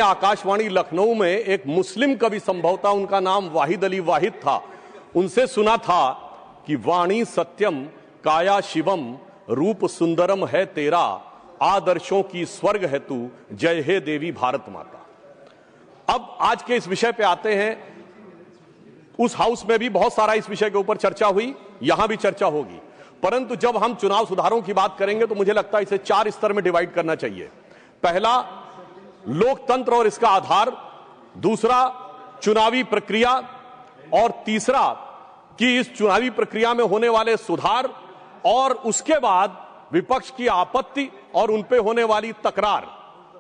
आकाशवाणी लखनऊ में एक मुस्लिम कवि, संभवतः उनका नाम वाहिद अली वाहिद था, उनसे सुना था कि वाणी सत्यम काया शिवम रूप सुंदरम है तेरा, आदर्शों की स्वर्ग है तू, जय हे देवी भारत माता। अब आज के इस विषय पे आते हैं। उस हाउस में भी बहुत सारा इस विषय के ऊपर चर्चा हुई, यहां भी चर्चा होगी, परंतु जब हम चुनाव सुधारों की बात करेंगे तो मुझे लगता है इसे 4 स्तर में डिवाइड करना चाहिए। पहला, लोकतंत्र और इसका आधार, दूसरा चुनावी प्रक्रिया, और तीसरा कि इस चुनावी प्रक्रिया में होने वाले सुधार, और उसके बाद विपक्ष की आपत्ति और उन पे होने वाली तकरार।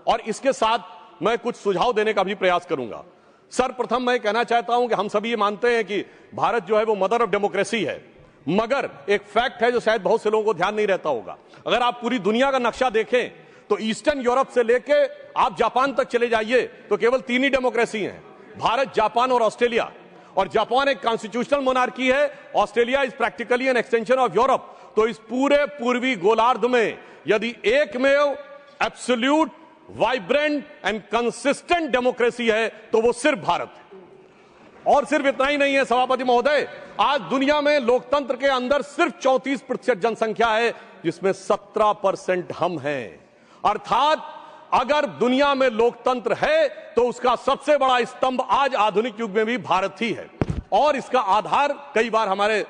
और इसके साथ मैं कुछ सुझाव देने का भी प्रयास करूंगा। सर्वप्रथम मैं कहना चाहता हूं कि हम सभी ये मानते हैं कि भारत जो है वो मदर ऑफ डेमोक्रेसी है, मगर एक फैक्ट है जो शायद बहुत से लोगों को ध्यान नहीं रहता होगा। अगर आप पूरी दुनिया का नक्शा देखें तो ईस्टर्न यूरोप से लेके आप जापान तक चले जाइए तो केवल 3 ही डेमोक्रेसी हैं, भारत, जापान और ऑस्ट्रेलिया। और जापान एक कॉन्स्टिट्यूशनल मोनार्की है, Australia is practically an extension of Europe. तो इस पूरे पूर्वी गोलार्ध में यदि एकमेव absolute, vibrant and consistent democracy है तो वो सिर्फ भारत है। और सिर्फ इतना ही नहीं है सभापति महोदय, आज दुनिया में लोकतंत्र के अंदर सिर्फ 34% जनसंख्या है, जिसमें 17% हम हैं। अर्थात अगर दुनिया में लोकतंत्र है तो उसका सबसे बड़ा स्तंभ आज आधुनिक युग में भी भारत ही है। और इसका आधार कई बार हमारे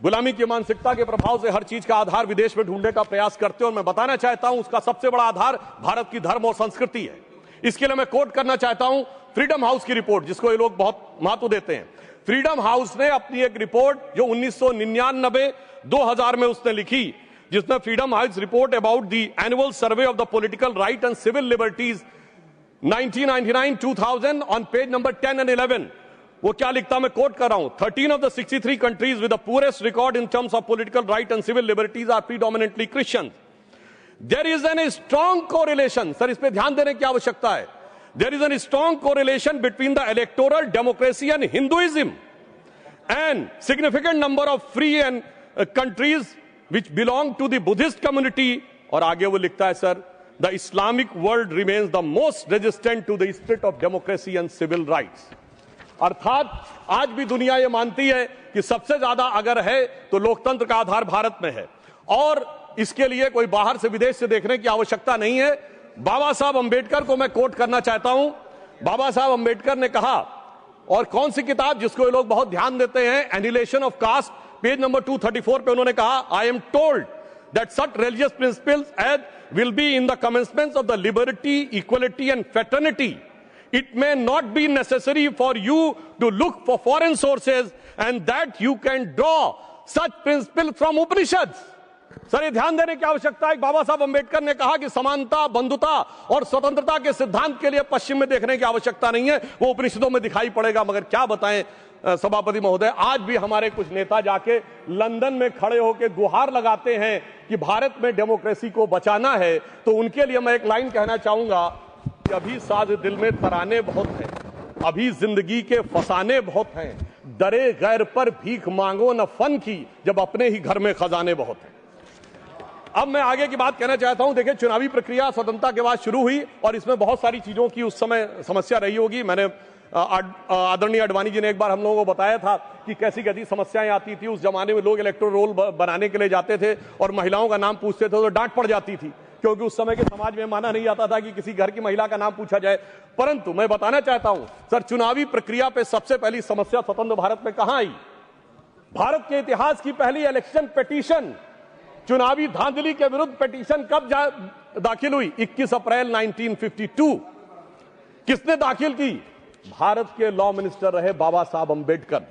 गुलामी की मानसिकता के प्रभाव से हर चीज का आधार विदेश में ढूंढने का प्रयास करते हैं, और मैं बताना चाहता हूं उसका सबसे बड़ा आधार भारत की धर्म और संस्कृति है। इसके लिए मैं कोट करना चाहता हूं फ्रीडम हाउस की रिपोर्ट, जिसको ये लोग बहुत महत्व देते हैं। फ्रीडम हाउस ने अपनी एक रिपोर्ट जो 1999-2000 में उसने लिखी, जिसमें Freedom House report about the annual survey of the political right and civil liberties 1999-2000 on page number 10 and 11, वो क्या लिखता, मैं कोट कर रहा हूं, 13 of the 63 countries with the poorest record in terms of political right and civil liberties are predominantly Christians. There is a strong correlation, sir इस पे ध्यान देने की आवश्यकता है, there is a strong correlation between the electoral democracy and Hinduism, and significant number of free and countries which belong to the Buddhist community. और आगे वो लिखता है, sir, the Islamic world remains the most resistant to the spirit of democracy and civil rights. अर्थात आज भी दुनिया ये मानती है कि सबसे ज्यादा अगर है तो लोकतंत्र का आधार भारत में है, और इसके लिए कोई बाहर से, विदेश से देखने की आवश्यकता नहीं है। बाबा साहब अंबेडकर को मैं कोट करना चाहता हूं। बाबा साहब अंबेडकर ने कहा, और कौन सी किताब जिसको ये लोग बहुत ध्यान देते हैं, annihilation of caste, page number 234 पे उन्होंने कहा, I am told that such religious principles as will be in the commencements of the liberty, equality and fraternity. It may not be necessary for you to look for foreign sources, and that you can draw such principles from Upanishads. Sir, ये ध्यान देने की आवश्यकता है। बाबा साहब अंबेडकर ने कहा कि समानता, बंधुता और स्वतंत्रता के सिद्धांत के लिए पश्चिम में देखने की आवश्यकता नहीं है, वो उपनिषदों में दिखाई पड़ेगा। मगर क्या बताएं सभापति महोदय, आज भी हमारे कुछ नेता जाके लंदन में खड़े होकर गुहार लगाते हैं कि भारत में डेमोक्रेसी को बचाना है। तो उनके लिए मैं एक लाइन कहना चाहूंगा, अभी साज दिल में तराने बहुत हैं, अभी जिंदगी के फसाने बहुत हैं, डरे गैर पर भीख मांगो न फन की, जब अपने ही घर में खजाने बहुत हैं। अब मैं आगे की बात कहना चाहता हूं। देखिए, चुनावी प्रक्रिया स्वतंत्रता के बाद शुरू हुई, और इसमें बहुत सारी चीजों की उस समय समस्या रही होगी। मैंने आदरणीय आडवाणी जी ने एक बार हम लोगों को बताया था कि कैसी कैसी समस्याएं आती थी। उस जमाने में लोग इलेक्टोरल रोल बनाने के लिए जाते थे और महिलाओं का नाम पूछते थे तो डांट पड़ जाती थी, क्योंकि उस समय के समाज में माना नहीं आता था कि किसी घर की महिला का नाम पूछा जाए। परंतु मैं बताना चाहता हूं सर, चुनावी प्रक्रिया पे सबसे पहली समस्या स्वतंत्र भारत में कहां आई? भारत के इतिहास की पहली इलेक्शन पिटीशन, चुनावी धांधली के विरुद्ध पिटीशन कब दाखिल हुई? 21 अप्रैल 1952। किसने दाखिल की? भारत के लॉ मिनिस्टर रहे बाबा साहब अंबेडकर।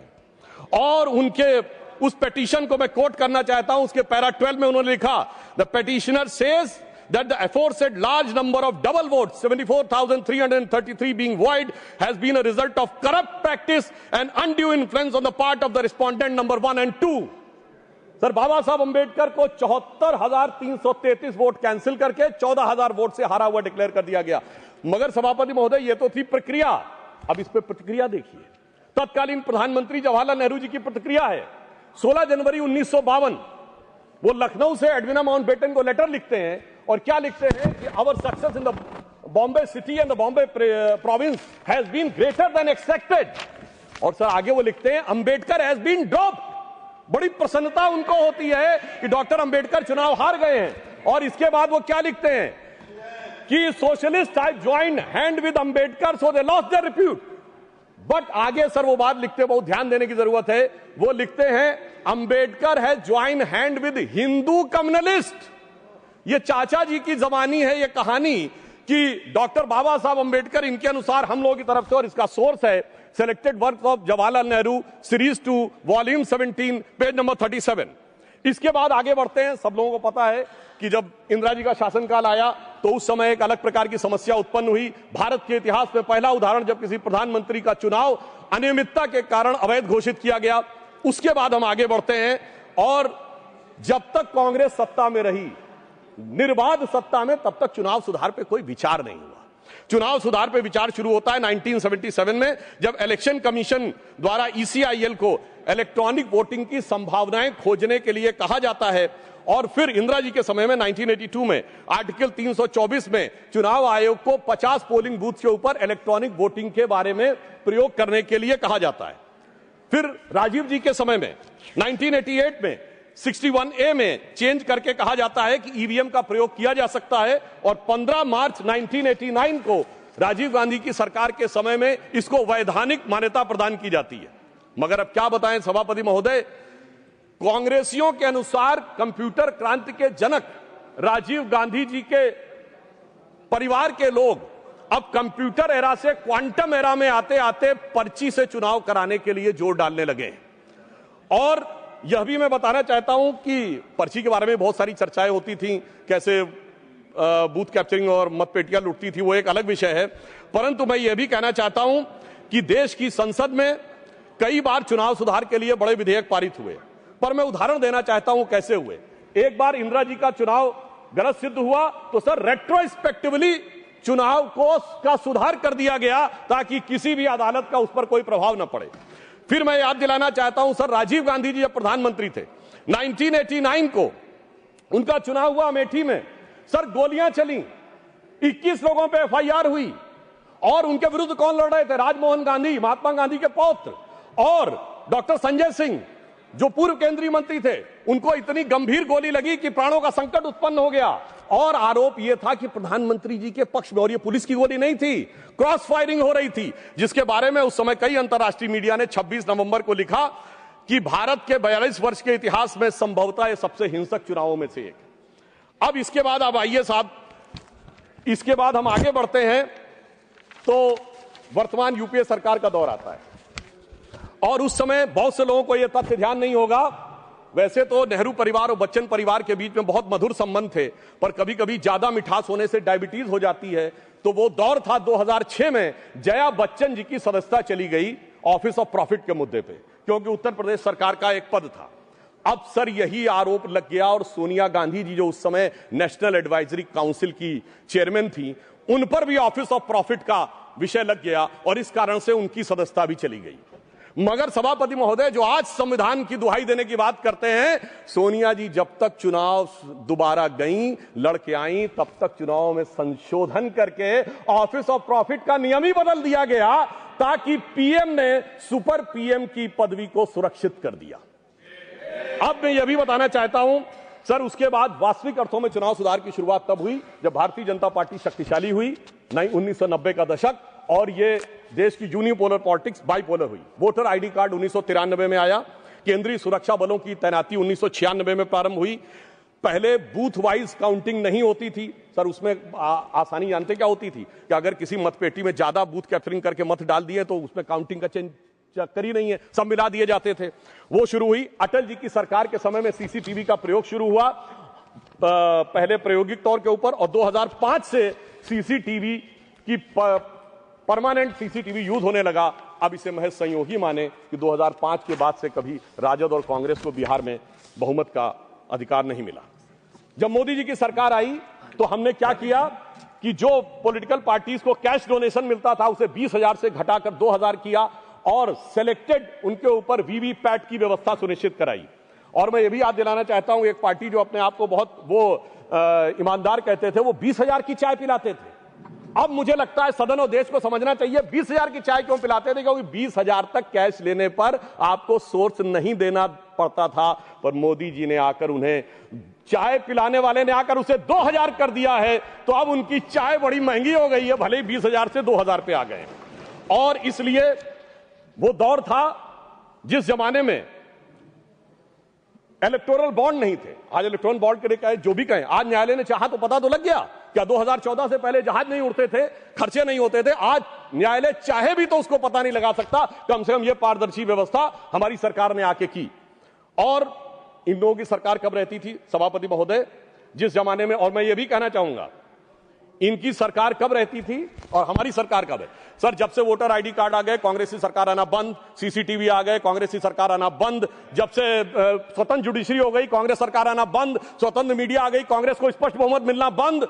और उनके उस पिटीशन को मैं कोट करना चाहता हूं। उसके पैरा 12 में उन्होंने लिखा, the petitioner says that the aforesaid large number of double votes, 74,333 being void, has been a result of corrupt practice and undue influence on the part of the respondent number 1 and 2. Sir, बाबा साहब अंबेडकर को 74,333 vote cancel करके 14,000 vote से हारा हुआ declare कर दिया गया। मगर सभापति महोदय, ये तो थी प्रक्रिया। अब इस पे प्रतिक्रिया देखिए। तत्कालीन प्रधानमंत्री जवाहरलाल नेहरू जी की प्रतिक्रिया है। 16 जनवरी 1952 वो लखनऊ से एडविना माउंटबेटन को लेटर लिखते हैं, और क्या लिखते हैं कि our success in the Bombay city and the Bombay province has been greater than expected. और सर आगे वो लिखते हैं अंबेडकर हैज बीन ड्रॉप्ड। बड़ी प्रसन्नता उनको होती है कि डॉक्टर अंबेडकर चुनाव हार गए हैं। और इसके बाद वो क्या लिखते हैं कि socialist have joined hand with Ambedkar so they lost their repute. But आगे सर वो बात लिखते, बहुत ध्यान देने की जरूरत है, वो लिखते हैं Ambedkar has joined hand with Hindu communalist. ये चाचा जी की जबानी है ये कहानी कि डॉक्टर बाबा साहब अंबेडकर इनके अनुसार हम लोगों की तरफ से, और इसका सोर्स है selected work of Jawaharlal Nehru series 2 volume 17 page number 37। इसके बाद आगे बढ़ते हैं। सब लोगों को पता है कि जब इंदिरा जी का शासनकाल आया तो उस समय एक अलग प्रकार की समस्या उत्पन्न हुई। भारत के इतिहास में पहला उदाहरण जब किसी प्रधानमंत्री का चुनाव अनियमितता के कारण अवैध घोषित किया गया। उसके बाद हम आगे बढ़ते हैं और जब तक कांग्रेस सत्ता में रही, निर्बाध सत्ता में, तब तक चुनाव सुधार पे कोई विचार नहीं हुआ। चुनाव सुधार पे विचार शुरू होता है 1977 में, जब इलेक्शन कमीशन द्वारा ECIL को इलेक्ट्रॉनिक वोटिंग की संभावनाएं खोजने के लिए कहा जाता है। और फिर इंदिरा जी के समय में 1982 में आर्टिकल 324 में चुनाव आयोग को 50 पोलिंग बूथ के ऊपर इलेक्ट्रॉनिक वोटिंग के बारे में प्रयोग करने के लिए कहा जाता है। फिर राजीव जी के समय में 1988 में 61A में चेंज करके कहा जाता है कि EVM का प्रयोग किया जा सकता है। और 15 मार्च 1989 को राजीव गांधी की सरकार के समय में इसको वैधानिक मान्यता प्रदान की जाती है। मगर अब क्या बताएं सभापति महोदय, कांग्रेसियों के अनुसार कंप्यूटर क्रांति के जनक राजीव गांधी जी के परिवार के लोग अब कंप्यूटर एरा से क्वांटम एरा में आते आते पर्ची से चुनाव कराने के लिए जोर डालने लगे। और यह भी मैं बताना चाहता हूं कि पर्ची के बारे में बहुत सारी चर्चाएं होती थी, कैसे बूथ कैप्चरिंग और मतपेटियां लुटती थी, वो एक अलग विषय है। परंतु मैं यह भी कहना चाहता हूं कि देश की संसद में कई बार चुनाव सुधार के लिए बड़े विधेयक पारित हुए, पर मैं उदाहरण देना चाहता हूं कैसे हुए। एक बार इंदिरा जी का चुनाव गलत सिद्ध हुआ तो सर रेट्रोस्पेक्टिवली चुनाव को का सुधार कर दिया गया ताकि किसी भी अदालत का उस पर कोई प्रभाव न पड़े। फिर मैं याद दिलाना चाहता हूं सर, राजीव गांधी जी जब प्रधानमंत्री थे 1989 को उनका चुनाव हुआ अमेठी में, सर गोलियां चली, 21 लोगों पे FIR हुई। और उनके विरुद्ध कौन लड़ रहे थे? राजमोहन गांधी, महात्मा गांधी के पौत्र, और डॉक्टर संजय सिंह जो पूर्व केंद्रीय मंत्री थे, उनको इतनी गंभीर गोली लगी कि प्राणों का संकट उत्पन्न हो गया। और आरोप यह था कि प्रधानमंत्री जी के पक्ष में, और यह पुलिस की गोली नहीं थी, क्रॉस फायरिंग हो रही थी, जिसके बारे में उस समय कई अंतर्राष्ट्रीय मीडिया ने 26 नवंबर को लिखा कि भारत के 42 वर्ष के इतिहास में संभवतः यह सबसे हिंसक चुनावों में से एक। अब इसके बाद अब आइए साहब, इसके बाद हम आगे बढ़ते हैं तो वर्तमान UPA सरकार का दौर आता है। और उस समय बहुत से लोगों को यह तथ्य ध्यान नहीं होगा, वैसे तो नेहरू परिवार और बच्चन परिवार के बीच में बहुत मधुर संबंध थे, पर कभी कभी ज्यादा मिठास होने से डायबिटीज हो जाती है। तो वो दौर था 2006 में जया बच्चन जी की सदस्यता चली गई ऑफिस ऑफ प्रॉफिट के मुद्दे पे, क्योंकि उत्तर प्रदेश सरकार का एक पद था। अब सर यही आरोप लग गया और सोनिया गांधी जी जो उस समय नेशनल एडवाइजरी काउंसिल की चेयरमैन थी, उन पर भी ऑफिस ऑफ प्रॉफिट का विषय लग गया और इस कारण से उनकी सदस्यता भी चली गई। मगर सभापति महोदय, जो आज संविधान की दुहाई देने की बात करते हैं, सोनिया जी जब तक चुनाव दोबारा गईं, लड़के आईं, तब तक चुनाव में संशोधन करके ऑफिस ऑफ प्रॉफिट का नियम ही बदल दिया गया ताकि पीएम ने सुपर पीएम की पदवी को सुरक्षित कर दिया। अब मैं यह भी बताना चाहता हूं सर, उसके बाद वास्तविक अर्थों में चुनाव सुधार की शुरुआत तब हुई जब भारतीय जनता पार्टी शक्तिशाली हुई, 1990 का दशक, और ये देश की यूनिपोलर पॉलिटिक्स बाइपोलर हुई। वोटर आईडी कार्ड 1993 में आया, केंद्रीय सुरक्षा बलों की तैनाती 1996 में प्रारंभ हुई। पहले बूथ वाइज काउंटिंग नहीं होती थी सर, उसमें आसानी जानते क्या होती थी कि अगर किसी मतपेटी में ज्यादा बूथ कैप्चरिंग करके मत डाल दिए तो उसमें काउंटिंग का चक्कर ही नहीं है, सब मिला दिए जाते थे। वो शुरू हुई। अटल जी की सरकार के समय में CCTV का प्रयोग शुरू हुआ, पहले प्रायोगिक तौर के ऊपर, और 2005 से CCTV की परमानेंट CCTV यूज होने लगा। अब इसे महज संयोगी माने कि 2005 के बाद से कभी राजद और कांग्रेस को बिहार में बहुमत का अधिकार नहीं मिला। जब मोदी जी की सरकार आई तो हमने क्या किया कि जो पॉलिटिकल पार्टीज को कैश डोनेशन मिलता था उसे 20,000 से घटाकर 2,000 किया और सिलेक्टेड उनके ऊपर वीवीपैट की व्यवस्था सुनिश्चित कराई। और मैं ये भी याद दिलाना चाहता हूं, एक पार्टी जो अपने आप को बहुत ईमानदार कहते थे, वो 20,000 की चाय पिलाते थे। अब मुझे लगता है सदन और देश को समझना चाहिए 20,000 की चाय क्यों पिलाते थे, क्योंकि 20,000 तक कैश लेने पर आपको सोर्स नहीं देना पड़ता था, पर मोदी जी ने आकर उन्हें चाय पिलाने वाले ने आकर उसे 2,000 कर दिया है, तो अब उनकी चाय बड़ी महंगी हो गई है, भले ही 20,000 से 2,000 पे आ गए। और इसलिए वो दौर था जिस जमाने में इलेक्टोरल बॉन्ड नहीं थे। आज इलेक्ट्रॉन बॉन्ड के लिए कहे जो भी कहें, आज न्यायालय ने चाहा तो पता तो लग गया। क्या 2014 से पहले जहाज नहीं उड़ते थे, खर्चे नहीं होते थे? आज न्यायालय चाहे भी तो उसको पता नहीं लगा सकता। कम से कम यह पारदर्शी व्यवस्था हमारी सरकार ने आके की। और इन लोगों की सरकार कब रहती थी सभापति महोदय, जिस जमाने में, और मैं ये भी कहना चाहूंगा इनकी सरकार कब रहती थी और हमारी सरकार कब है? सर, जब से वोटर आईडी कार्ड आ गए कांग्रेस की सरकार आना बंद, सीसीटीवी आ गए कांग्रेस की सरकार आना बंद, जब से स्वतंत्र जुडिशरी हो गई कांग्रेस सरकार आना बंद, स्वतंत्र मीडिया आ गई कांग्रेस को स्पष्ट बहुमत मिलना बंद,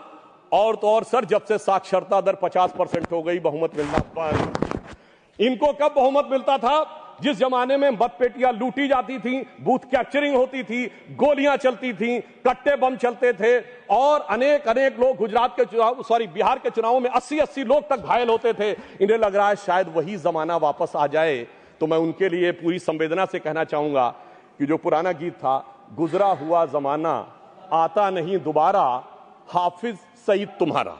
और तो और सर जब से साक्षरता दर 50% हो गई बहुमत मिलना बंद। इनको कब बहुमत मिलता था? जिस जमाने में मतपेटियां लूटी जाती थी, बूथ कैप्चरिंग होती थी, गोलियां चलती थी, कट्टे बम चलते थे, और अनेक लोग गुजरात के चुनाव, बिहार के चुनावों में 80 लोग तक घायल होते थे। इन्हें लग रहा है शायद वही जमाना वापस आ जाए। तो मैं उनके लिए पूरी संवेदना से कहना चाहूंगा कि जो पुराना गीत था, गुजरा हुआ जमाना आता नहीं दोबारा, हाफिज सईद तुम्हारा।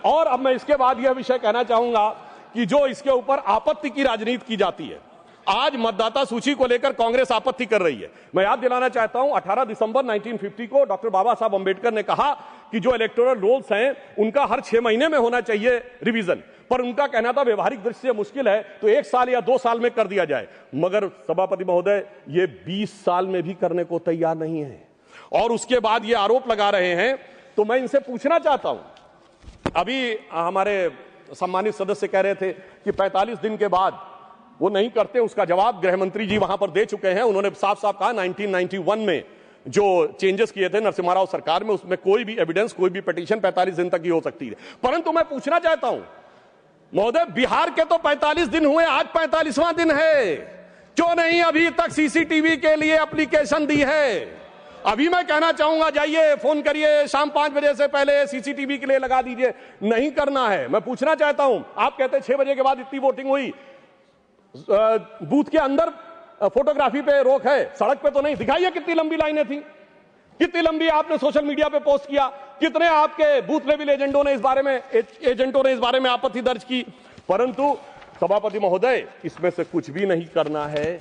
और अब मैं इसके बाद यह विषय कहना चाहूंगा कि जो इसके ऊपर आपत्ति की राजनीति की जाती है, आज मतदाता सूची को लेकर कांग्रेस आपत्ति कर रही है। मैं याद दिलाना चाहता हूं 18 दिसंबर 1950 को डॉक्टर बाबा साहब अंबेडकर ने कहा कि जो इलेक्टोरल रोल्स हैं उनका हर 6 महीने में होना चाहिए रिवीजन, पर उनका कहना था व्यवहारिक दृष्टि से मुश्किल है तो 1 साल या 2 साल में कर दिया जाए। मगर सभापति महोदय ये 20 साल में भी करने को तैयार नहीं है, और उसके बाद ये आरोप लगा रहे हैं। तो मैं इनसे पूछना चाहता हूं, अभी हमारे सम्मानित सदस्य कह रहे थे कि 45 दिन के बाद वो नहीं करते, उसका जवाब गृह मंत्री जी वहां पर दे चुके हैं। उन्होंने साफ साफ कहा 1991 में जो चेंजेस किए थे नरसिम्हा राव सरकार में, उसमें कोई भी एविडेंस, कोई भी पिटीशन 45 दिन तक ही हो सकती है। परंतु मैं पूछना चाहता हूं महोदय, बिहार के तो 45 दिन हुए, आज 45वां दिन है, क्यों नहीं अभी तक सीसीटीवी के लिए एप्लीकेशन दी है? अभी मैं कहना चाहूंगा जाइए फोन करिए, शाम 5 बजे से पहले सीसीटीवी के लिए लगा दीजिए। नहीं करना है। मैं पूछना चाहता हूं, आप कहते हैं 6 बजे के बाद इतनी वोटिंग हुई, बूथ के अंदर फोटोग्राफी पे रोक है, सड़क पे तो नहीं। दिखाइए कितनी लंबी लाइनें थी, कितनी लंबी आपने सोशल मीडिया पे पोस्ट किया, कितने आपके बूथ लेवल एजेंटों ने इस बारे में आपत्ति दर्ज की। परंतु सभापति महोदय, इसमें से कुछ भी नहीं करना है,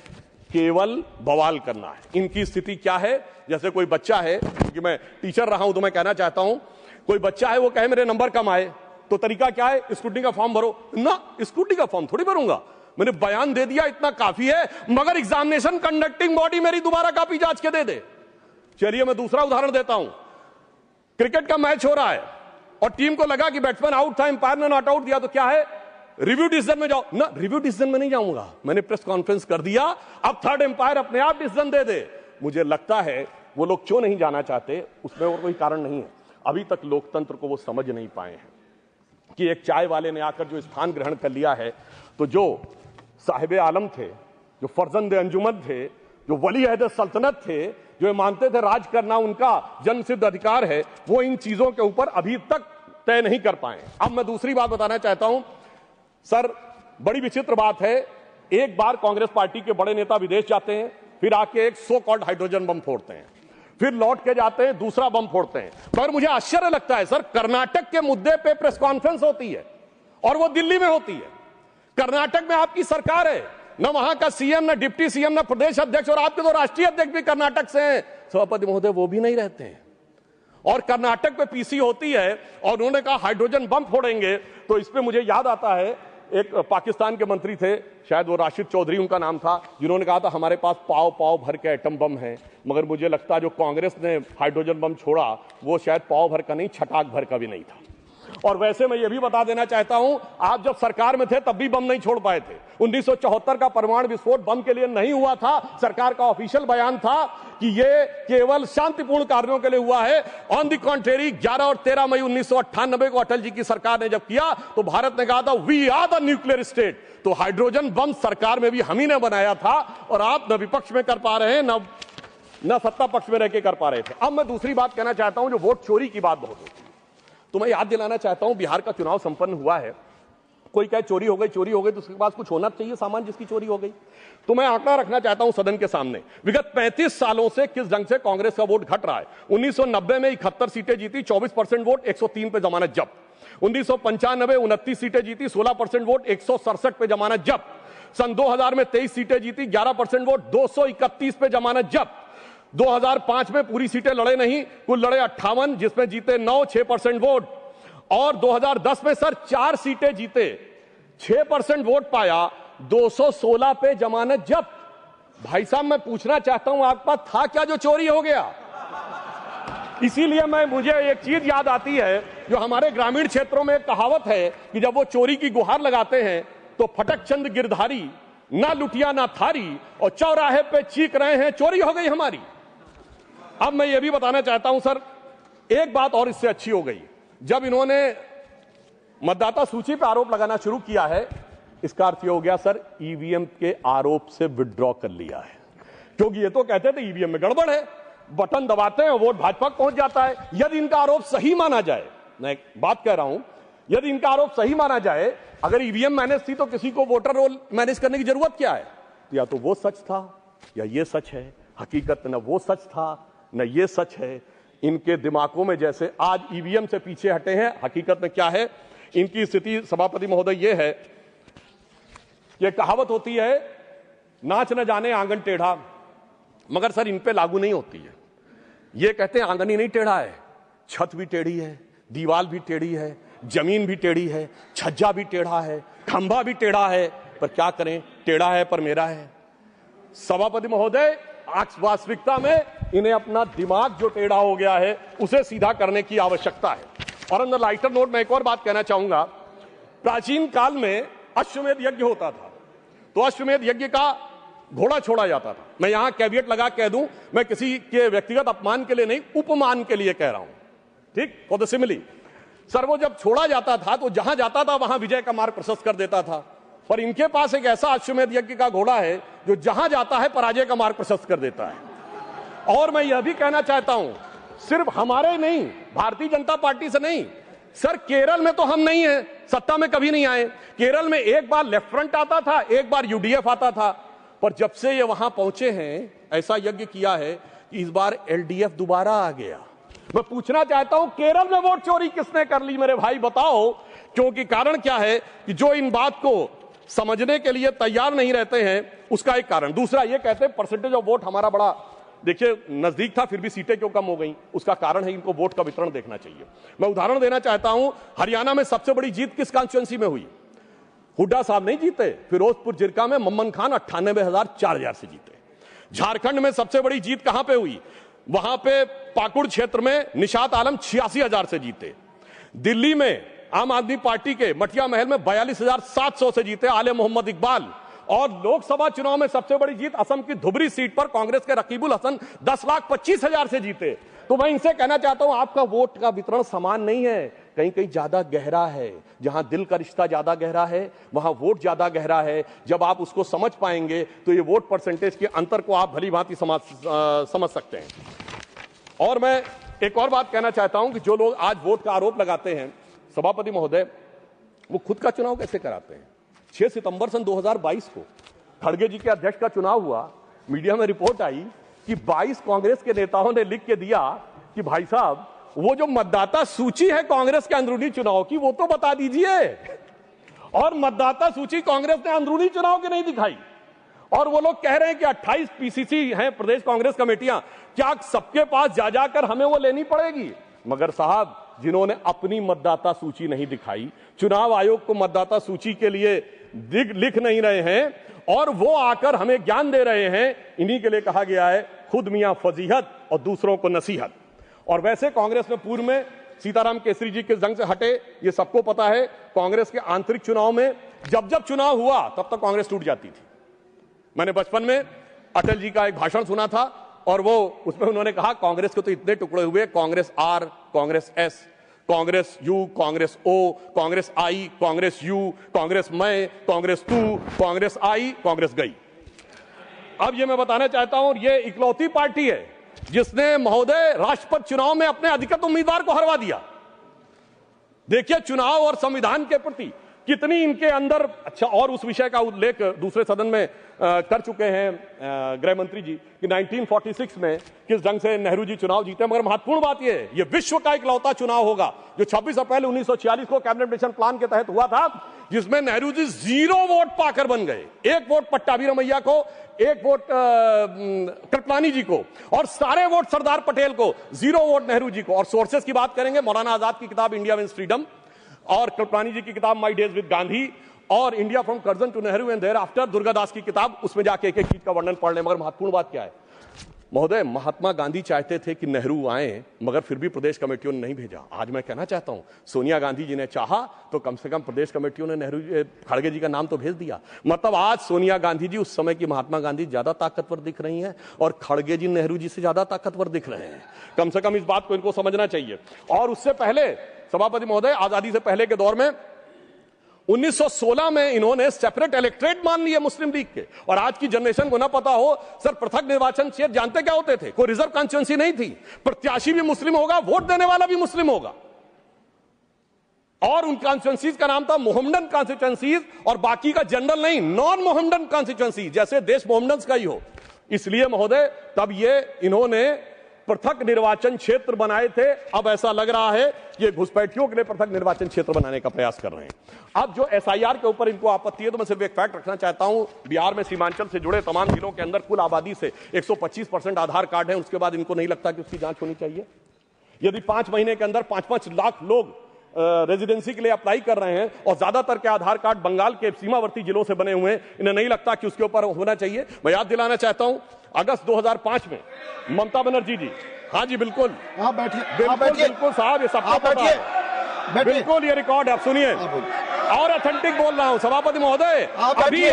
केवल बवाल करना है। इनकी स्थिति क्या है? जैसे कोई बच्चा है, क्योंकि मैं टीचर रहा हूं तो मैं कहना चाहता हूं, कोई बच्चा है वो कहे मेरे नंबर कम आए, तो तरीका क्या है? स्कूटी का फॉर्म भरो ना। स्कूटी का फॉर्म थोड़ी भरूंगा, मैंने बयान दे दिया, इतना काफी है, मगर एग्जामिनेशन कंडक्टिंग बॉडी मेरी दोबारा कॉपी जांच के दे दे। चलिए मैं दूसरा उदाहरण देता हूं। क्रिकेट का मैच हो रहा है और टीम को लगा कि बैट्समैन आउट था, अंपायर ने नॉट आउट दिया, तो क्या है? रिव्यू डिसीजन में जाओ ना। रिव्यू डिसीजन में नहीं जाऊंगा, मैंने प्रेस कॉन्फ्रेंस कर दिया, अब थर्ड अंपायर अपने आप डिसीजन दे दे। मुझे लगता है वो लोग क्यों नहीं जाना चाहते, उसमें और कोई कारण नहीं है। अभी तक लोकतंत्र को वो समझ नहीं पाए हैं कि एक चाय वाले ने आकर जो स्थान ग्रहण कर लिया है, तो जो साहिब आलम थे, जो फर्जंद अंजुमन थे, जो वली अहद सल्तनत थे, जो मानते थे राज करना उनका जन्मसिद्ध अधिकार है, वो इन चीजों के ऊपर अभी तक तय नहीं कर पाए। अब मैं दूसरी बात बताना चाहता हूं सर, बड़ी विचित्र बात है, एक बार कांग्रेस पार्टी के बड़े नेता विदेश जाते हैं, फिर आके एक सो कॉल्ड हाइड्रोजन बम फोड़ते हैं, फिर लौट के जाते हैं दूसरा बम फोड़ते हैं। पर मुझे आश्चर्य लगता है सर, कर्नाटक के मुद्दे पे प्रेस कॉन्फ्रेंस होती है और वो दिल्ली में होती है। कर्नाटक में आपकी सरकार है, न वहां का सीएम, न डिप्टी सीएम, न प्रदेश अध्यक्ष, और आपके तो राष्ट्रीय अध्यक्ष भी कर्नाटक से हैं। सभापति महोदय वो भी नहीं रहते हैं, और कर्नाटक पे पीसी होती है और उन्होंने कहा हाइड्रोजन बम फोड़ेंगे। तो इस पे मुझे याद आता है, एक पाकिस्तान के मंत्री थे, शायद वो राशिद चौधरी उनका नाम था, जिन्होंने कहा था हमारे पास पाव पाव भर के एटम बम है। मगर मुझे लगता है जो कांग्रेस ने हाइड्रोजन बम छोड़ा वो शायद पाव भर का नहीं, छटाक भर का भी नहीं था। और वैसे मैं ये भी बता देना चाहता हूं, आप जब सरकार में थे तब भी बम नहीं छोड़ पाए थे। 1974 का परमाणु विस्फोट बम के लिए नहीं हुआ था, सरकार का ऑफिशियल बयान था कि ये केवल शांतिपूर्ण कार्यों के लिए हुआ है। ऑन द कॉन्ट्रेरी 11 और 13 मई 1998 को अटल जी की सरकार ने जब किया तो भारत ने कहा था we are the nuclear state. तो हाइड्रोजन बम सरकार में भी हम ही ने बनाया था, और आप न विपक्ष में कर पा रहे हैं न सत्ता पक्ष में रह के कर पा रहे थे। अब मैं दूसरी बात कहना चाहता हूं, जो वोट चोरी की बात बहुत होती है, तो मैं याद दिलाना चाहता हूं, बिहार का चुनाव संपन्न हुआ है, कोई कहे चोरी हो गई तो उसके पास कुछ होना चाहिए सामान जिसकी चोरी हो गई। तो मैं आंकड़ा रखना चाहता हूं सदन के सामने, विगत 35 सालों से किस ढंग से कांग्रेस का वोट घट रहा है। 1990 में 71 सीटें जीती, 24% वोट, 103 पे जमानत जब्त। 1995 29 सीटें जीती, 16% वोट, 167 पे जमानत जब्त। सन 2000 में 23 सीटें जीती, 11% वोट, 231 पे जमानत जब्त। 2005 में पूरी सीटें लड़े नहीं, कुल लड़े 58, जिसमें जीते 9, 6% वोट। और 2010 में सर 4 सीटें जीते, 6% वोट पाया, 216 पे जमानत जब्त। भाई साहब मैं पूछना चाहता हूं, आपके पास था क्या जो चोरी हो गया? इसीलिए मुझे एक चीज याद आती है, जो हमारे ग्रामीण क्षेत्रों में एक कहावत है कि जब वो चोरी की गुहार लगाते हैं तो फटक चंद गिरधारी, ना लुटिया ना थारी, और चौराहे पे चीख रहे हैं चोरी हो गई हमारी। अब मैं ये भी बताना चाहता हूं सर, एक बात और इससे अच्छी हो गई, जब इन्होंने मतदाता सूची पर आरोप लगाना शुरू किया है, इसका अर्थ यह हो गया सर ईवीएम के आरोप से विड्रॉ कर लिया है। क्योंकि ये तो कहते थे ईवीएम में गड़बड़ है, बटन दबाते हैं वोट भाजपा को पहुंच जाता है। यदि इनका आरोप सही माना जाए, मैं एक बात कह रहा हूं, यदि इनका आरोप सही माना जाए, अगर ईवीएम मैनेज थी तो किसी को वोटर रोल मैनेज करने की जरूरत क्या है? या तो वो सच था या ये सच है। हकीकत न वो सच था न ये सच है। इनके दिमागों में जैसे आज ईवीएम से पीछे हटे हैं, हकीकत में क्या है इनकी स्थिति सभापति महोदय ये है, ये कहावत होती है नाच न जाने आंगन टेढ़ा, मगर सर इन पे लागू नहीं होती है। ये कहते हैं आंगन ही नहीं टेढ़ा है, छत भी टेढ़ी है, दीवार भी टेढ़ी है, जमीन भी टेढ़ी है, छज्जा भी टेढ़ा है, खंभा भी टेढ़ा है, पर क्या करें, टेढ़ा है पर मेरा है। सभापति महोदय वास्तविकता में इन्हें अपना दिमाग जो टेढ़ा हो गया है उसे सीधा करने की आवश्यकता है। और अंदर लाइटर नोट में एक और बात कहना चाहूंगा, प्राचीन काल में अश्वमेध यज्ञ होता था, तो अश्वमेध यज्ञ का घोड़ा छोड़ा जाता था। मैं यहां कैवियट लगा कह दूं, मैं किसी के व्यक्तिगत अपमान के लिए नहीं, उपमान के लिए कह रहा हूं, ठीक, फॉर द सिमिली। सर वो जब छोड़ा जाता था तो जहां जाता था वहां विजय का मार्ग प्रशस्त कर देता था, पर इनके पास एक ऐसा अश्वमेध यज्ञ का घोड़ा है जो जहां जाता है पराजय का मार्ग प्रशस्त कर देता है। और मैं यह भी कहना चाहता हूं, सिर्फ हमारे नहीं, भारतीय जनता पार्टी से नहीं, सर केरल में तो हम नहीं है, सत्ता में कभी नहीं आए। केरल में एक बार लेफ्ट फ्रंट आता था, एक बार यूडीएफ आता था, पर जब से ये वहां पहुंचे हैं ऐसा यज्ञ किया है कि इस बार एलडीएफ दोबारा आ गया। मैं पूछना चाहता हूं केरल में वोट चोरी किसने कर ली मेरे भाई बताओ? क्योंकि कारण क्या है कि जो इन बात को समझने के लिए तैयार नहीं रहते हैं, उसका एक कारण। दूसरा ये कहते हैं परसेंटेज ऑफ वोट हमारा बड़ा, देखिए नजदीक था फिर भी सीटें क्यों कम हो गई, उसका कारण है इनको वोट का वितरण देखना चाहिए। मैं उदाहरण देना चाहता हूं, हरियाणा में सबसे बड़ी जीत किस कॉन्स्टिट्यूएंसी में हुई? हुड्डा साहब नहीं जीते, फिरोजपुर जिरका में मम्मन खान 98,000 से जीते। झारखंड में सबसे बड़ी जीत कहां पे हुई? वहां पे पाकुड़ क्षेत्र में निशात आलम 86,000 से जीते। दिल्ली में आम आदमी पार्टी के मटिया महल में 42,700 से जीते आले मोहम्मद इकबाल। और लोकसभा चुनाव में सबसे बड़ी जीत असम की धुबरी सीट पर कांग्रेस के रकीबुल हसन 10,25,000 से जीते। तो मैं इनसे कहना चाहता हूं आपका वोट का वितरण समान नहीं है, कहीं कहीं ज्यादा गहरा है। जहां दिल का रिश्ता ज्यादा गहरा है वहां वोट ज्यादा गहरा है। जब आप उसको समझ पाएंगे तो ये वोट परसेंटेज के अंतर को आप भली भांति समझ सकते हैं। और मैं एक और बात कहना चाहता हूं कि जो लोग आज वोट का आरोप लगाते हैं सभापति महोदय, वो खुद का चुनाव कैसे कराते हैं? 6 सितंबर सन 2022 को खड़गे जी के अध्यक्ष का चुनाव हुआ, मीडिया में रिपोर्ट आई कि 22 कांग्रेस के नेताओं ने लिख के दिया कि भाई साहब वो जो मतदाता सूची है कांग्रेस के अंदरूनी चुनाव की वो तो बता दीजिए। और मतदाता सूची कांग्रेस ने अंदरूनी चुनाव की नहीं दिखाई। और वो लोग कह रहे हैं कि 28 पीसीसी हैं प्रदेश कांग्रेस कमेटियां, क्या सबके पास जा जाकर हमें वो लेनी पड़ेगी? मगर साहब जिन्होंने अपनी मतदाता सूची नहीं दिखाई, चुनाव आयोग को मतदाता सूची के लिए लिख नहीं रहे हैं और वो आकर हमें ज्ञान दे रहे हैं, इन्हीं के लिए कहा गया है खुद मियां फजीहत और दूसरों को नसीहत। और वैसे कांग्रेस में पूर्व में सीताराम केसरी जी किस ढंग से हटे ये सबको पता है। कांग्रेस के आंतरिक चुनाव में जब जब चुनाव हुआ तब तक कांग्रेस टूट जाती थी। मैंने बचपन में अटल जी का एक भाषण सुना था और वो उसमें उन्होंने कहा कांग्रेस के तो इतने टुकड़े हुए, Congress R, Congress S, Congress U, Congress O, Congress I, Congress U, Congress मैं, कांग्रेस तू, कांग्रेस आई, कांग्रेस गई। अब ये मैं बताना चाहता हूं ये इकलौती पार्टी है जिसने महोदय राष्ट्रपति चुनाव में अपने अधिकृत उम्मीदवार को हरवा दिया। देखिए चुनाव और संविधान के प्रति कितनी इनके अंदर, अच्छा, और उस विषय का उल्लेख दूसरे सदन में कर चुके हैं गृह मंत्री जी कि 1946 में किस ढंग से नेहरू जी चुनाव जीते। मगर महत्वपूर्ण बात यह है, यह विश्व का इकलौता चुनाव होगा जो 26 अप्रैल 1946 को कैबिनेट मिशन प्लान के तहत हुआ था, जिसमें नेहरू जी 0 वोट पाकर बन गए। 1 वोट पट्टाभी रमैया को, 1 वोट कृपलानी जी को, और सारे वोट सरदार पटेल को, 0 वोट नेहरू जी को। और सोर्सेस की बात करेंगे, मौलाना आजाद की किताब इंडिया विंस फ्रीडम, और कृपलानी जी की किताब माई डेज विद गांधी, और India from Curzon to Nehru and thereafter Durgadas की किताब, उसमें जाके एक एक चीज का वर्णन पढ़ लें। मगर महत्वपूर्ण बात क्या है महोदय, महात्मा गांधी चाहते थे कि नेहरू आए, मगर फिर भी प्रदेश कमेटियों ने नहीं भेजा। आज मैं कहना चाहता हूं, सोनिया गांधी जी ने चाहा तो कम से कम प्रदेश कमेटियों ने नेहरू खड़गे जी का नाम तो भेज दिया। मतलब आज सोनिया गांधी जी उस समय की महात्मा गांधी ज्यादा ताकतवर दिख रही हैं और खड़गे जी नेहरू जी से ज्यादा ताकतवर दिख रहे हैं। कम से कम इस बात को इनको समझना चाहिए। और उससे पहले सभापति महोदय, आजादी से पहले के दौर में 1916 में इन्होंने सेपरेट इलेक्ट्रेट मान लिए मुस्लिम लीग के। और आज की जनरेशन को ना पता हो, सर पृथक निर्वाचन क्षेत्र जानते क्या होते थे? कोई रिजर्व कॉन्स्टिट्यूएंसी नहीं थी, प्रत्याशी भी मुस्लिम होगा, वोट देने वाला भी मुस्लिम होगा। और उन कॉन्स्टिट्यूएंसीज का नाम था मोहम्मडन कॉन्स्टिट्यूएंसीज, और बाकी का जनरल नहीं, नॉन मोहम्मडन कॉन्स्टिट्यूएंसी, जैसे देश मोहम्मडन का ही हो। इसलिए महोदय तब ये इन्होंने पृथक निर्वाचन क्षेत्र बनाए थे। अब ऐसा लग रहा है कि घुसपैठियों के लिए पृथक निर्वाचन क्षेत्र बनाने का प्रयास कर रहे हैं। अब जो एसआईआर के ऊपर इनको आपत्ति है, तो मैं सिर्फ एक फैक्ट रखना चाहता हूं, बिहार में सीमांचल से जुड़े तमाम जिलों के अंदर कुल आबादी से 125% आधार कार्ड है। उसके बाद इनको नहीं लगता कि उसकी जांच होनी चाहिए। यदि 5 महीने के अंदर 5-5 लाख लोग रेजिडेंसी के लिए अप्लाई कर रहे हैं और ज्यादातर के आधार कार्ड बंगाल के सीमावर्ती जिलों से बने हुए हैं, इन्हें नहीं लगता कि उसके ऊपर होना चाहिए। मैं याद दिलाना चाहता हूं, अगस्त 2005 में ममता बनर्जी जी, हाँ जी बिल्कुल, बिल्कुल साहब, ये सबको पता है, बिल्कुल ये रिकॉर्ड है, आप सुनिए, और ऑथेंटिक बोल रहा हूं सभापति महोदय।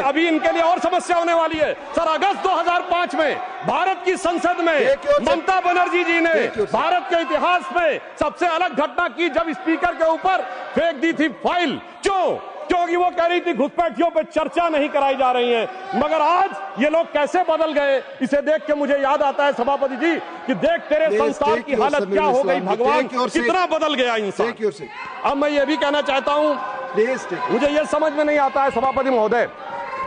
अभी इनके लिए और समस्या होने वाली है। सर अगस्त 2005 में भारत की संसद में ममता बनर्जी जी ने भारत के इतिहास में सबसे अलग घटना की, जब स्पीकर के ऊपर फेंक दी थी फाइल। क्योंकि वो कह रही थी घुसपैठियों पे चर्चा नहीं कराई जा रही है। मगर आज ये लोग कैसे बदल गए, इसे देख के मुझे याद आता है सभापति जी कि देख तेरे संसार की हालत क्या हो गई, भगवान कितना बदल गया इंसान। अब मैं ये भी कहना चाहता हूं, मुझे ये समझ में नहीं आता है सभापति महोदय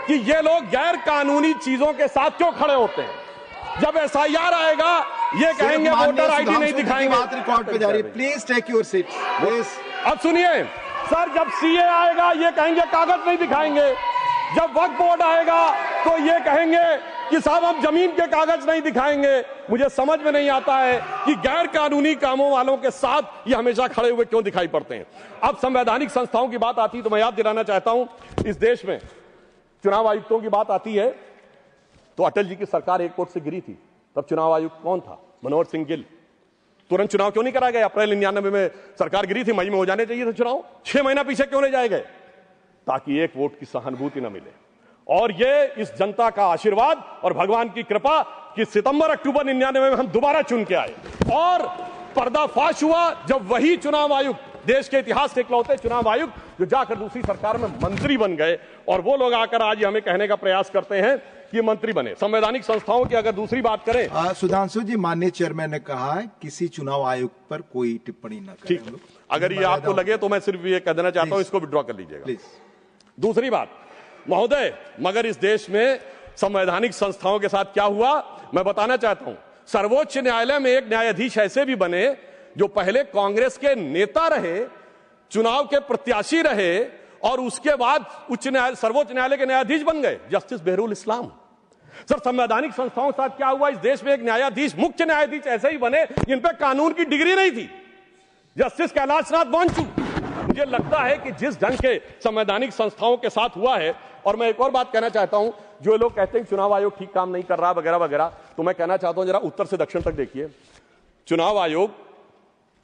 कि ये लोग गैर कानूनी चीजों के साथ क्यों खड़े होते हैं। जब एसआईआर आएगा ये कहेंगे वोटर आईडी नहीं दिखाएंगे। रिकॉर्ड पे जा रही है, प्लीज टेक योर सीट। अब सुनिए सर, जब सीए आएगा ये कहेंगे कागज नहीं दिखाएंगे। जब वक्फ बोर्ड आएगा तो ये कहेंगे कि साहब हम जमीन के कागज नहीं दिखाएंगे। मुझे समझ में नहीं आता है कि गैर कानूनी कामों वालों के साथ ये हमेशा खड़े हुए क्यों दिखाई पड़ते हैं। अब संवैधानिक संस्थाओं की बात आती है तो मैं याद दिलाना चाहता हूं, इस देश में चुनाव आयुक्तों की बात आती है तो अटल जी की सरकार एक वोट से गिरी थी। तब चुनाव आयुक्त कौन था? मनोहर सिंह गिल। तुरंत चुनाव क्यों नहीं कराया गया? अप्रैल 99 में सरकार गिरी थी, मई में हो जाने चाहिए थे चुनाव। 6 महीना पीछे क्यों ले जाए गए? ताकि एक वोट की सहानुभूति न मिले। और ये इस जनता का आशीर्वाद और भगवान की कृपा कि सितंबर अक्टूबर 99 में हम दोबारा चुन के आए। और पर्दाफाश हुआ जब वही चुनाव आयुक्त, देश के इतिहास के इकलौते चुनाव आयुक्त, जो जाकर दूसरी सरकार में मंत्री बन गए, और वो लोग आकर आज हमें कहने का प्रयास करते हैं कि मंत्री बने। संवैधानिक संस्थाओं की अगर दूसरी बात करें, सुधांशु जी, माननीय चेयरमैन ने कहा है किसी चुनाव आयुक्त पर कोई टिप्पणी न करें। ठीक, अगर ये आपको लगे तो मैं सिर्फ ये कह देना चाहता हूं, इसको विड्रॉ कर लीजिएगा। दूसरी बात महोदय, मगर इस देश में संवैधानिक संस्थाओं के साथ क्या हुआ मैं बताना चाहता हूं। सर्वोच्च न्यायालय में एक न्यायाधीश ऐसे भी बने जो पहले कांग्रेस के नेता रहे, चुनाव के प्रत्याशी रहे, और उसके बाद सर्वोच्च न्यायालय के न्यायाधीश बन गए, जस्टिस बेहरुल इस्लाम। सर संवैधानिक संस्थाओं के साथ क्या हुआ? इस देश में एक न्यायाधीश, मुख्य न्यायाधीश ऐसे ही बने जिन पे कानून की डिग्री नहीं थी, जस्टिस कैलाशनाथ वांचू। मुझे लगता है कि जिस ढंग के संवैधानिक संस्थाओं के साथ हुआ है, और मैं एक और बात कहना चाहता हूं, जो लोग कहते हैं चुनाव आयोग ठीक काम नहीं कर रहा वगैरह वगैरह, तो मैं कहना चाहता हूं जरा उत्तर से दक्षिण तक देखिए। चुनाव आयोग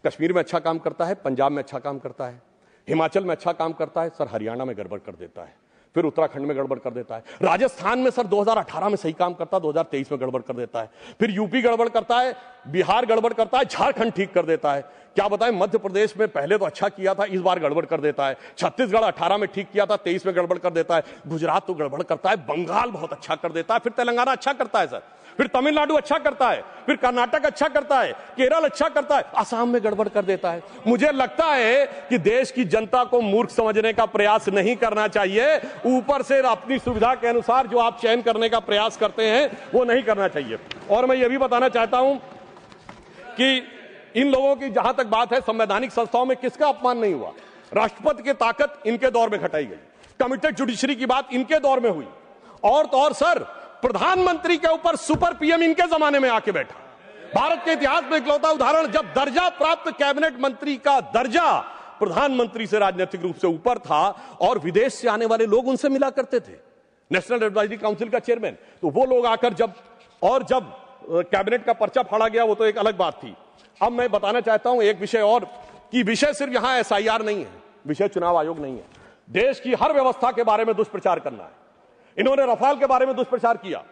कश्मीर में अच्छा काम करता है, पंजाब में अच्छा काम करता है, हिमाचल में अच्छा काम करता है, सर हरियाणा में गड़बड़ कर देता है, फिर उत्तराखंड में गड़बड़ कर देता है, राजस्थान में सर 2018 में सही काम करता है, 2023 में गड़बड़ कर देता है, फिर यूपी गड़बड़ करता है, बिहार गड़बड़ करता है, झारखंड ठीक कर देता है। क्या बताएं, मध्य प्रदेश में पहले तो अच्छा किया था, इस बार गड़बड़ कर देता है। छत्तीसगढ़ 18 में ठीक किया था, 23 में गड़बड़ कर देता है। गुजरात तो गड़बड़ करता है, बंगाल बहुत अच्छा कर देता है, फिर तेलंगाना अच्छा करता है सर, फिर तमिलनाडु अच्छा करता है, फिर कर्नाटक अच्छा करता है, केरल अच्छा करता है, असम में गड़बड़ कर देता है। मुझे लगता है कि देश की जनता को मूर्ख समझने का प्रयास नहीं करना चाहिए। ऊपर से अपनी सुविधा के अनुसार जो आप चयन करने का प्रयास करते हैं वो नहीं करना चाहिए। और मैं ये भी बताना चाहता हूं कि इन लोगों की जहां तक बात है, संवैधानिक संस्थाओं में किसका अपमान नहीं हुआ। राष्ट्रपति की ताकत इनके दौर में घटाई गई, कमिटेड जुडिशरी की बात इनके दौर में हुई, और तो और सर प्रधानमंत्री के ऊपर सुपर पीएम इनके जमाने में आके बैठा। भारत के इतिहास में इकलौता उदाहरण, जब दर्जा प्राप्त कैबिनेट मंत्री का दर्जा प्रधानमंत्री से राजनीतिक रूप से ऊपर था और विदेश से आने वाले लोग उनसे मिला करते थे, नेशनल एडवाइजरी काउंसिल का चेयरमैन, तो वो लोग आकर जब कैबिनेट का पर्चा फाड़ा गया वो तो एक अलग बात थी। अब मैं बताना चाहता हूं एक विषय और, कि विषय सिर्फ यहां एसआईआर नहीं है, विषय चुनाव आयोग नहीं है। देश की हर व्यवस्था के बारे में दुष्प्रचार करना है। इन्होंने रफाल के बारे में दुष्प्रचार किया।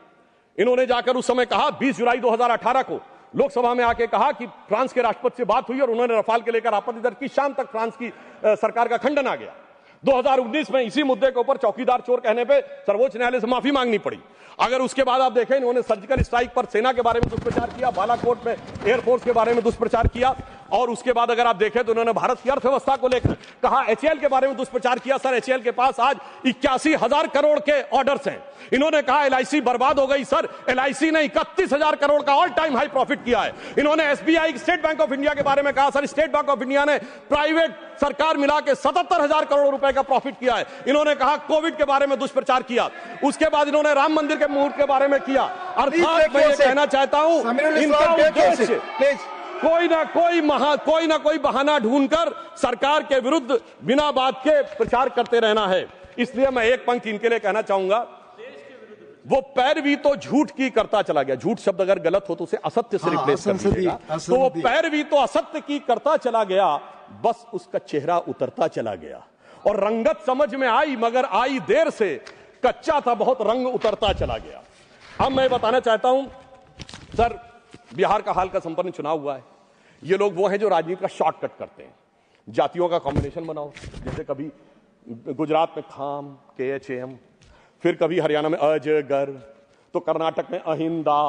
इन्होंने जाकर उस समय कहा, 20 जुलाई 2018 को लोकसभा में आके कहा कि फ्रांस के राष्ट्रपति से बात हुई और उन्होंने रफाल के लेकर आपत्ति दर्ज की। शाम तक फ्रांस की सरकार का खंडन आ गया। 2019 में इसी मुद्दे के ऊपर चौकीदार चोर कहने पे सर्वोच्च न्यायालय से माफी मांगनी पड़ी। अगर उसके बाद आप देखें, इन्होंने सर्जिकल स्ट्राइक पर सेना के बारे में दुष्प्रचार किया, बालाकोट में एयरफोर्स के बारे में दुष्प्रचार किया, और उसके बाद अगर आप देखें तो उन्होंने भारत की अर्थव्यवस्था को लेकर कहा, एचएएल के बारे में दुष्प्रचार किया। सर, एचएएल के पास आज 81,000 करोड़ के ऑर्डर्स हैं। इन्होंने कहा एलआईसी बर्बाद हो गई। सर, एलआईसी ने 31,000 करोड़ का ऑल टाइम हाई प्रॉफिट किया है। इन्होंने SBI, state bank of India के बारे में कहा। Sir, state bank of India ने प्राइवेट सरकार मिला के 77,000 करोड़ रुपए का प्रॉफिट किया है। इन्होंने कहा कोविड के बारे में दुष्प्रचार किया। उसके बाद इन्होंने राम मंदिर के मुहूर्त के बारे में किया। अर्थात मैं ये कहना चाहता हूं, इनका उद्देश्य कोई ना कोई बहाना ढूंढकर सरकार के विरुद्ध बिना बात के प्रचार करते रहना है। इसलिए मैं एक पंक्ति इनके लिए कहना चाहूंगा, वो पैरवी तो झूठ की करता चला गया। झूठ शब्द अगर गलत हो तो उसे असत्य से रिप्लेस कर दीजिएगा। तो वो पैरवी तो असत्य की करता चला गया, बस उसका चेहरा उतरता चला गया। और रंगत समझ में आई, मगर आई देर से, कच्चा था बहुत, रंग उतरता चला गया। अब मैं बताना चाहता हूं सर, बिहार का हाल का संपन्न चुनाव हुआ है। ये लोग वो हैं जो राजनीति का शॉर्टकट करते हैं, जातियों का कॉम्बिनेशन बनाओ। जैसे कभी गुजरात में खाम, KHAM, फिर कभी हरियाणा में अजगर, तो कर्नाटक में अहिंदा,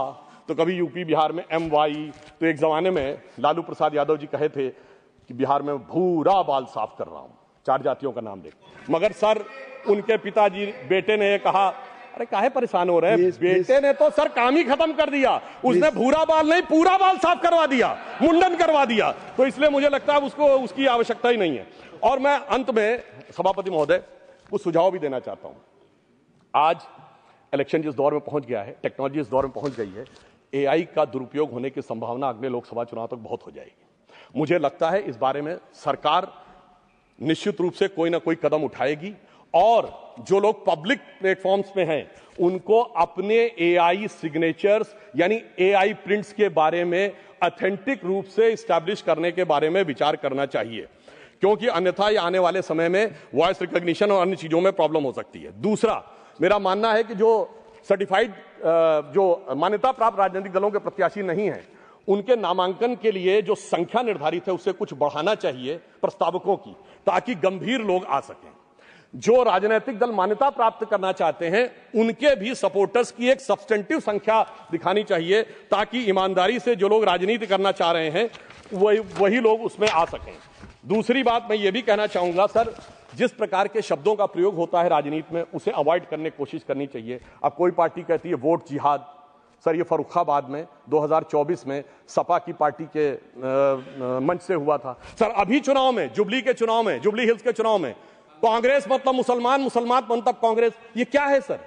तो कभी यूपी बिहार में MY। तो एक जमाने में लालू प्रसाद यादव जी कहे थे कि बिहार में भूरा बाल साफ कर रहा हूं, 4 जातियों का नाम देख। मगर सर, उनके पिताजी बेटे ने कहा, अरे काहे परेशान हो रहे हैं? बेटे ने तो सर काम ही खत्म कर दिया। उसने भूरा बाल नहीं, पूरा बाल साफ करवा दिया, मुंडन करवा दिया। तो इसलिए मुझे लगता है उसको उसकी आवश्यकता ही नहीं है। और मैं अंत में सभापति महोदय कुछ सुझाव भी देना चाहता हूं। आज इलेक्शन जिस दौर में पहुंच गया है, टेक्नोलॉजी इस दौर में पहुंच गई है, AI का दुरुपयोग होने की संभावना अगले लोकसभा चुनाव तक बहुत हो जाएगी। मुझे लगता है इस बारे में सरकार निश्चित रूप से कोई ना कोई कदम उठाएगी, और जो लोग पब्लिक प्लेटफॉर्म्स पे हैं उनको अपने AI सिग्नेचर्स यानी AI प्रिंट्स के बारे में ऑथेंटिक रूप से स्टैब्लिश करने के बारे में विचार करना चाहिए, क्योंकि अन्यथा ये आने वाले समय में वॉइस रिकॉग्निशन और अन्य चीजों में प्रॉब्लम हो सकती है। दूसरा, मेरा मानना है कि जो सर्टिफाइड जो मान्यता प्राप्त राजनीतिक दलों के प्रत्याशी नहीं हैं, उनके नामांकन के लिए जो संख्या निर्धारित है उससे कुछ बढ़ाना चाहिए प्रस्तावकों की, ताकि गंभीर लोग आ सकें। जो राजनीतिक दल मान्यता प्राप्त करना चाहते हैं उनके भी सपोर्टर्स की एक सब्सटेंटिव संख्या दिखानी चाहिए, ताकि ईमानदारी से जो लोग राजनीति करना चाह रहे हैं वही लोग उसमें आ सकें। दूसरी बात मैं ये भी कहना चाहूंगा सर, जिस प्रकार के शब्दों का प्रयोग होता है राजनीति में उसे अवॉइड करने की कोशिश करनी चाहिए। अब कोई पार्टी कहती है वोट जिहाद, सर ये फर्रुखाबाद में 2024 में सपा की पार्टी के मंच से हुआ था। सर अभी चुनाव में, जुबली के चुनाव में, जुबली हिल्स के चुनाव में, कांग्रेस मतलब मुसलमान, मुसलमान मतलब कांग्रेस, ये क्या है सर?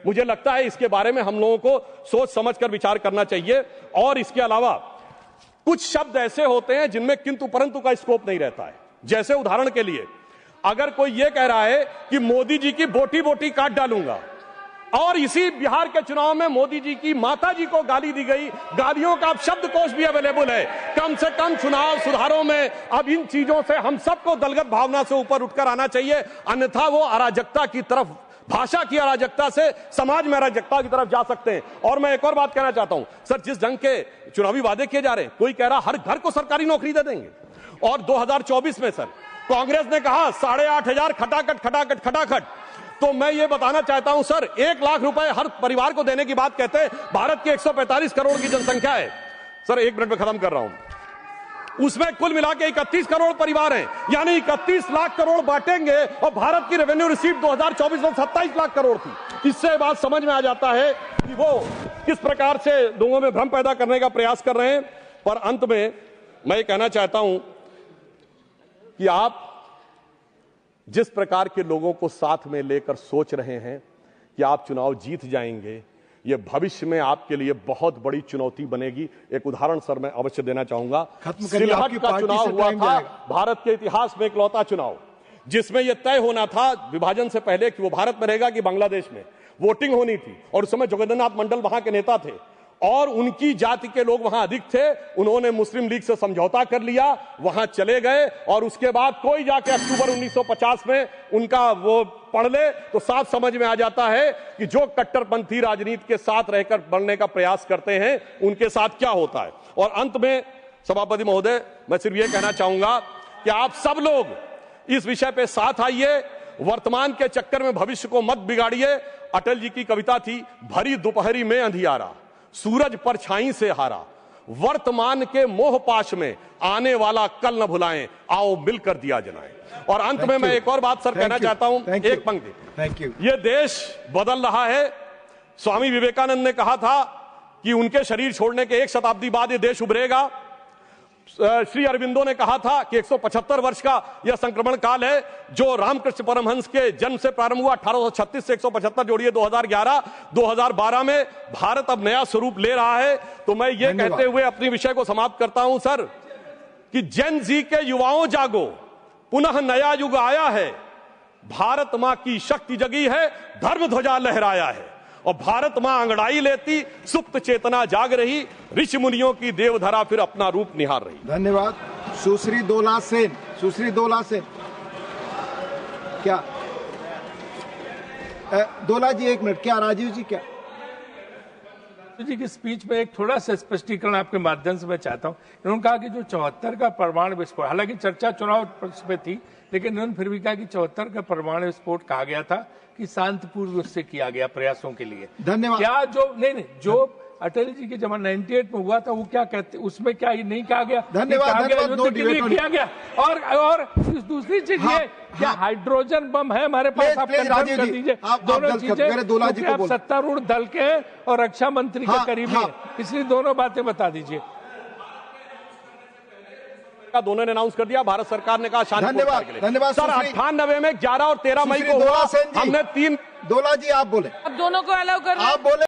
मुझे लगता है इसके बारे में हम लोगों को सोच समझकर विचार करना चाहिए। और इसके अलावा कुछ शब्द ऐसे होते हैं जिनमें किंतु परंतु का स्कोप नहीं रहता है। जैसे उदाहरण के लिए, अगर कोई यह कह रहा है कि मोदी जी की बोटी बोटी काट डालूंगा, और इसी बिहार के चुनाव में मोदी जी की माता जी को गाली दी गई, गालियों का अब शब्दकोश भी अवेलेबल है। कम से कम चुनाव सुधारों में अब इन चीजों से हम सबको दलगत भावना से ऊपर उठकर आना चाहिए, अन्यथा वो अराजकता की तरफ, भाषा की अराजकता से समाज में अराजकता की तरफ जा सकते हैं। और मैं एक और बात कहना चाहता हूं सर, जिस ढंग के चुनावी वादे किए जा रहे हैं, कोई कह रहा हर घर को सरकारी नौकरी दे देंगे, और 2024 में सर कांग्रेस ने कहा 8,500 खटाखट। तो मैं ये बताना चाहता हूं सर, 1 लाख रुपए हर परिवार को देने की बात कहते हैं। भारत की 145 करोड़ की जनसंख्या है सर, 1 मिनट में खत्म कर रहा हूं। उसमें कुल मिला के 31 करोड़ परिवार हैं, यानी 31 लाख करोड़ बांटेंगे और भारत की रेवेन्यू रिसीव 2024 में 27 लाख करोड़ थी। इससे बात समझ में आ जाता है कि वो किस प्रकार से लोगों में भ्रम पैदा करने का प्रयास कर रहे हैं। पर अंत में मैं ये कहना चाहता हूं कि आप जिस प्रकार के लोगों को साथ में लेकर सोच रहे हैं कि आप चुनाव जीत जाएंगे, ये भविष्य में आपके लिए बहुत बड़ी चुनौती बनेगी। एक उदाहरण सर मैं अवश्य देना चाहूंगा। सिलहट का चुनाव हुआ था, भारत के इतिहास में इकलौता चुनाव जिसमें यह तय होना था विभाजन से पहले कि वो भारत में रहेगा कि बांग्लादेश में। वोटिंग होनी थी और उस समय जोगेंद्रनाथ मंडल वहां के नेता थे और उनकी जाति के लोग वहां अधिक थे। उन्होंने मुस्लिम लीग से समझौता कर लिया, वहां चले गए और उसके बाद कोई जाके अक्टूबर 1950 में उनका वो पढ़ ले तो साफ समझ में आ जाता है कि जो कट्टरपंथी राजनीति के साथ रहकर बढ़ने का प्रयास करते हैं उनके साथ क्या होता है। और अंत में सभापति महोदय, मैं सिर्फ ये कहना चाहूंगा कि आप सब लोग इस विषय पे साथ आइए, वर्तमान के चक्कर में भविष्य को मत बिगाड़िए। अटल जी की कविता थी, भरी दोपहरी में अंधियारा, सूरज परछाई से हारा, वर्तमान के मोह पाश में आने वाला कल न भुलाएं, आओ मिलकर दिया जलाएं। और अंत में मैं एक और बात सर कहना चाहता हूं, एक पंक्ति। ये देश बदल रहा है। स्वामी विवेकानंद ने कहा था कि उनके शरीर छोड़ने के 1 शताब्दी बाद ये देश उभरेगा। श्री अरविंदो ने कहा था कि 175 वर्ष का यह संक्रमण काल है जो रामकृष्ण परमहंस के जन्म से प्रारंभ हुआ 1836 से 175 जोड़िए 2012 में भारत अब नया स्वरूप ले रहा है। तो मैं ये कहते हुए अपनी विषय को समाप्त करता हूं सर कि जेन जी के युवाओं जागो, पुनः नया युग आया है, भारत मां की शक्ति जगी है, धर्म ध्वजा लहराया है और भारत मां अंगड़ाई लेती, सुप्त चेतना जाग रही, ऋषि मुनियों की देवधरा फिर अपना रूप निहार रही। धन्यवाद। सुश्री दोला सेन, क्या दोला जी 1 मिनट, क्या राजीव जी क्या जी की स्पीच में एक थोड़ा सा स्पष्टीकरण आपके माध्यम से मैं चाहता हूं। इन्होंने कहा कि जो 74 का परमाणु विस्फोट, हालांकि चर्चा चुनाव पक्ष में थी, लेकिन इन्होंने फिर भी कहा कि 74 का परमाणु विस्फोट कहा गया था कि शांतिपूर्व से किया गया प्रयासों के लिए। धन्यवाद। क्या जो नहीं जो अटल जी के जमा 98 में हुआ था वो क्या कहते, उसमें क्या ही नहीं कहा गया? धन्यवाद। किया गया। और दूसरी चीज ये क्या हाइड्रोजन बम है हमारे पास? आप कंफर्म कर दीजिए दोनों चीजें। आप सत्तारूढ़ दल के और रक्षा मंत्री के करीबी हैं, इसलिए दोनों बातें बता दीजिए। दोनों ने अनाउंस कर दिया, भारत सरकार ने कहा शांति। धन्यवाद सर। 98 में 11 और 13 मई को हुआ, हमने 3। दोला जी आप बोले, अब दोनों को अलाउ कर, आप बोले।